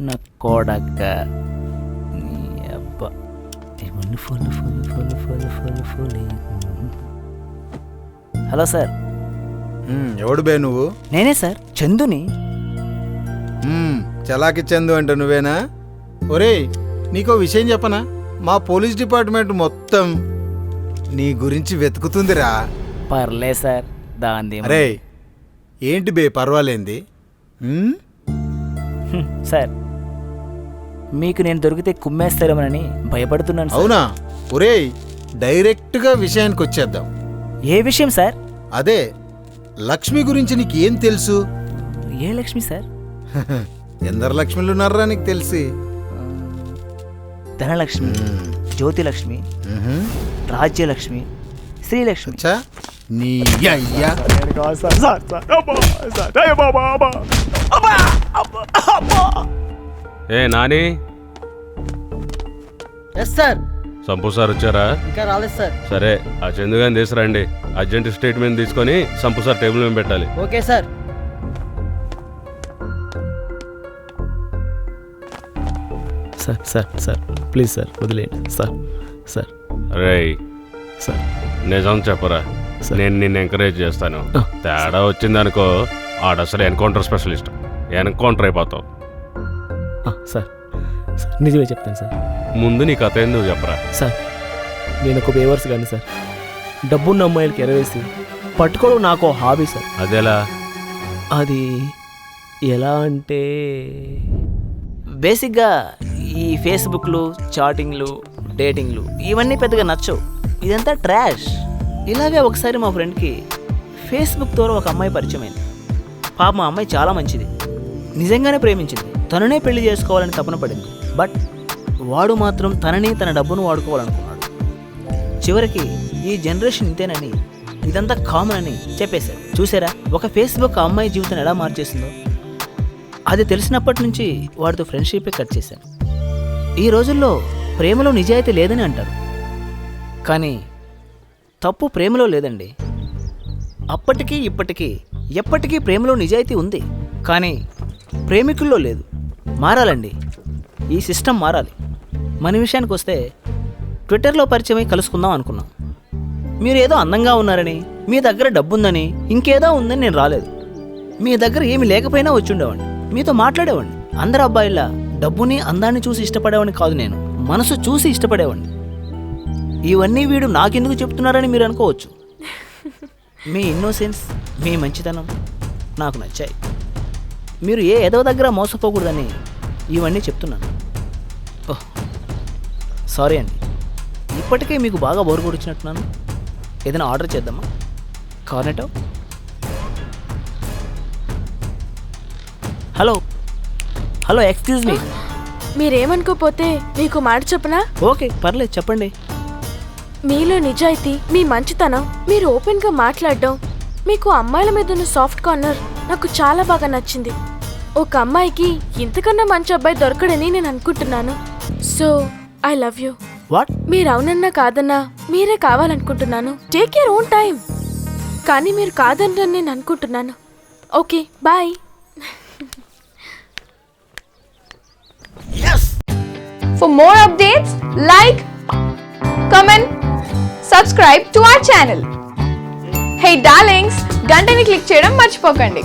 నా కోడక్క నీ అబ్బా ఇవన్నీ ఫోన్. Hello sir. ఎవడు బే నువ్వు? నేనే సార్, చందుని. చలాకి చందు అంట నువ్వేనా? ఒరేయ్, నీకో విషయం చెప్పనా? మా పోలీస్ డిపార్ట్మెంట్ మొత్తం నీ గురించి వెతుకుతుందిరా. పర్లే సార్, దాంది. అరే ఏంటి బే పర్వాలేంది? సార్, మీకు నేను దొరికితే కుమ్మేస్తారేమోనని భయపడుతున్నాను. అవునా? ఒరేయ్, డైరెక్ట్గా విషయానికి వచ్చేద్దాం. ఏ విషయం సార్? అదే లక్ష్మి గురించి నీకు ఏం తెలుసు? ఏ లక్ష్మి సార్? ఎందరు లక్ష్మిలు ఉన్నారా నీకు తెలిసి? ధనలక్ష్మి, జ్యోతిలక్ష్మి, రాజ్యలక్ష్మి, శ్రీలక్ష్మి. నీ అయ్యా ఏ నాని? సార్. సంపు సార్ వచ్చారా? ఇంకా రాలేదు సార్. సరే, ఆ చందుగాని తీసుకురండి. అర్జెంట్ స్టేట్మెంట్ తీసుకొని సంపు సార్ టేబుల్ మీద పెట్టాలి. Okay sir. Sir sir sir please sir వదిలేయండి సార్. సార్ రేయ్ సార్ నిజం చెప్పరా, నేను నిన్ను ఎంకరేజ్ చేస్తాను. తేడా వచ్చిందనుకో, ఆడసలు ఎన్కౌంటర్ స్పెషలిస్ట్, ఎన్కౌంటర్ అయిపోతావు. సార్ సార్ నిజమే చెప్తాను సార్. ముందు నీ కథ ఏంది నువ్వు చెప్పరా. సార్, నేను ఒక బేవర్స్ కానీ సార్, డబ్బున్న అమ్మాయిలకి ఎరవేసి పట్టుకోవడం నాకు హాబీ సార్. అదేలా? అది ఎలా అంటే బేసిక్గా ఈ ఫేస్బుక్లు, చాటింగ్లు, డేటింగ్లు ఇవన్నీ పెద్దగా నచ్చవు. ఇదంతా ట్రాష్. ఇలాగే ఒకసారి మా ఫ్రెండ్కి ఫేస్బుక్ ద్వారా ఒక అమ్మాయి పరిచయం అయింది. పాప మా అమ్మాయి చాలా మంచిది, నిజంగానే ప్రేమించింది, తననే పెళ్లి చేసుకోవాలని తపన పడింది. బట్ వాడు మాత్రం తనని, తన డబ్బును వాడుకోవాలనుకున్నాడు. చివరికి ఈ జనరేషన్ ఇంతేనని, ఇదంతా కామన్ అని చెప్పేశాడు. చూసారా ఒక ఫేస్బుక్ ఆ అమ్మాయి జీవితం ఎలా మార్చేసిందో? అది తెలిసినప్పటి నుంచి వాడితో ఫ్రెండ్షిపే కట్ చేశాను. ఈ రోజుల్లో ప్రేమలో నిజాయితీ లేదని అంటారు, కానీ తప్పు ప్రేమలో లేదండి. అప్పటికీ ఇప్పటికీ ఎప్పటికీ ప్రేమలో నిజాయితీ ఉంది, కానీ ప్రేమికుల్లో లేదు. మారాలండి, ఈ సిస్టమ్ మారాలి. మన విషయానికి వస్తే ట్విట్టర్లో పరిచయమై కలుసుకుందాం అనుకున్నాం. మీరు ఏదో అందంగా ఉన్నారని, మీ దగ్గర డబ్బుందని, ఇంకేదో ఉందని నేను రాలేదు. మీ దగ్గర ఏమి లేకపోయినా వచ్చి ఉండేవాడిని, మీతో మాట్లాడేవాడిని. అందరు అబ్బాయిలా డబ్బుని, అందాన్ని చూసి ఇష్టపడేవాడిని కాదు, నేను మనసు చూసి ఇష్టపడేవాడిని. ఇవన్నీ వీడు నాకెందుకు చెప్తున్నారని మీరు అనుకోవచ్చు. మీ ఇన్నోసెన్స్, మీ మంచితనం నాకు నచ్చాయి. మీరు ఏదో దగ్గర మోసపోకూడదని ఇవన్నీ చెప్తున్నాను. ఓహ్ సారీ అండి, ఇప్పటికే మీకు బాగా బోర్ కొడుచున్నట్టున్నాను. ఏదైనా ఆర్డర్ చేద్దామా? Cornetto. Hello hello, excuse me. మీరేమనుకోపోతే మీకు మాట చెప్పనా? ఓకే పర్లేదు, చెప్పండి. మీలో నిజాయితీ, మీ మంచితనం, మీరు ఓపెన్గా మాట్లాడడం, మీకు అమ్మాయిల మీద ఉన్న సాఫ్ట్ కార్నర్ నాకు చాలా బాగా నచ్చింది. ఒక అమ్మాయికి ఇంతకన్నా మంచి అబ్బాయి దొరకడని నేను అనుకుంటున్నాను. So I love you. What? మీరు అవునన్నా కాదన్నా మీరే కావాలనుకుంటున్నాను. Take your own time. కానీ మీరు కాదనని నేను అనుకుంటున్నాను. Okay bye. For more updates, like, comment, subscribe to our channel. Hey darlings, గంటని click చేయడం మర్చిపోకండి.